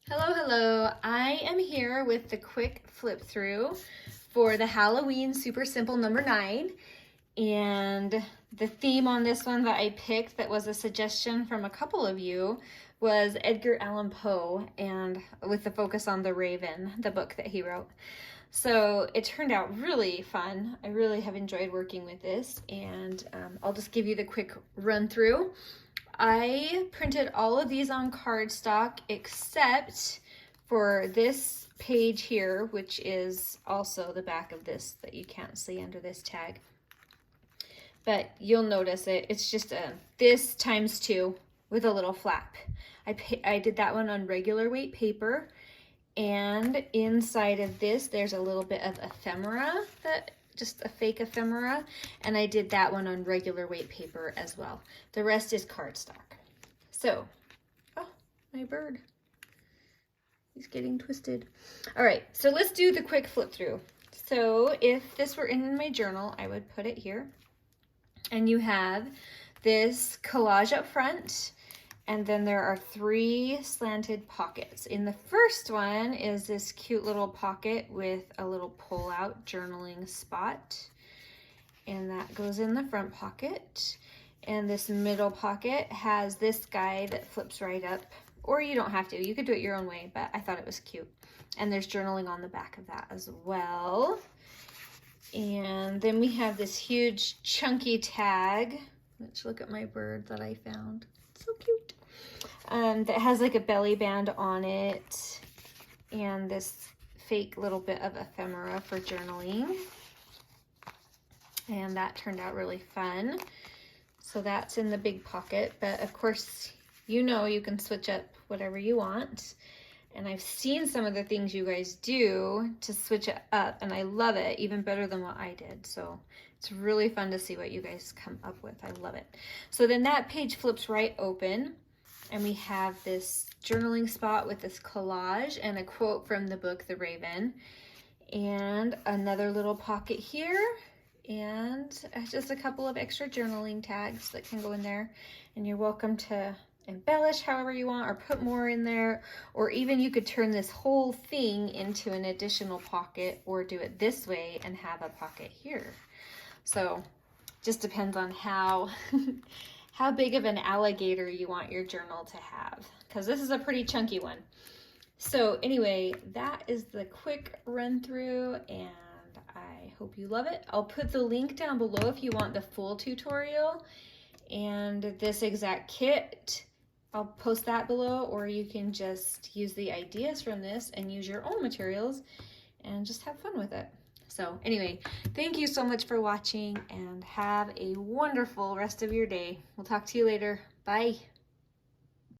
Hello, hello. I am here with the quick flip through for the Halloween Super Simple number 9. And the theme on this one that I picked that was a suggestion from a couple of you was Edgar Allan Poe, and with the focus on The Raven, the book that he wrote. So it turned out really fun. I really have enjoyed working with this, and I'll just give you the quick run through. I printed all of these on cardstock except for this page here, which is also the back of this that you can't see under this tag. But you'll notice it's just this times 2 with a little flap. I did that one on regular weight paper, and inside of this there's a little bit of ephemera, just a fake ephemera, and I did that one on regular weight paper as well. The rest is cardstock. So, oh, my bird. He's getting twisted. All right, so let's do the quick flip through. So if this were in my journal, I would put it here. And you have this collage up front, and then there are 3 slanted pockets. In the first one is this cute little pocket with a little pull-out journaling spot, and that goes in the front pocket. And this middle pocket has this guy that flips right up, or you don't have to. You could do it your own way, but I thought it was cute. And there's journaling on the back of that as well. And then we have this huge chunky tag. Let's look at my bird that I found. It's so cute. That has like a belly band on it, and this fake little bit of ephemera for journaling. And that turned out really fun. So that's in the big pocket, but of course, you know, you can switch up whatever you want. And I've seen some of the things you guys do to switch it up, and I love it even better than what I did. So it's really fun to see what you guys come up with. I love it. So then that page flips right open, and we have this journaling spot with this collage and a quote from the book, The Raven, and another little pocket here, and just a couple of extra journaling tags that can go in there. And you're welcome to embellish however you want, or put more in there, or even you could turn this whole thing into an additional pocket, or do it this way and have a pocket here. So just depends on how how big of an alligator you want your journal to have, because this is a pretty chunky one. So anyway, that is the quick run through, and I hope you love it. I'll put the link down below if you want the full tutorial, and this exact kit, I'll post that below, or you can just use the ideas from this and use your own materials and just have fun with it. So anyway, thank you so much for watching, and have a wonderful rest of your day. We'll talk to you later. Bye.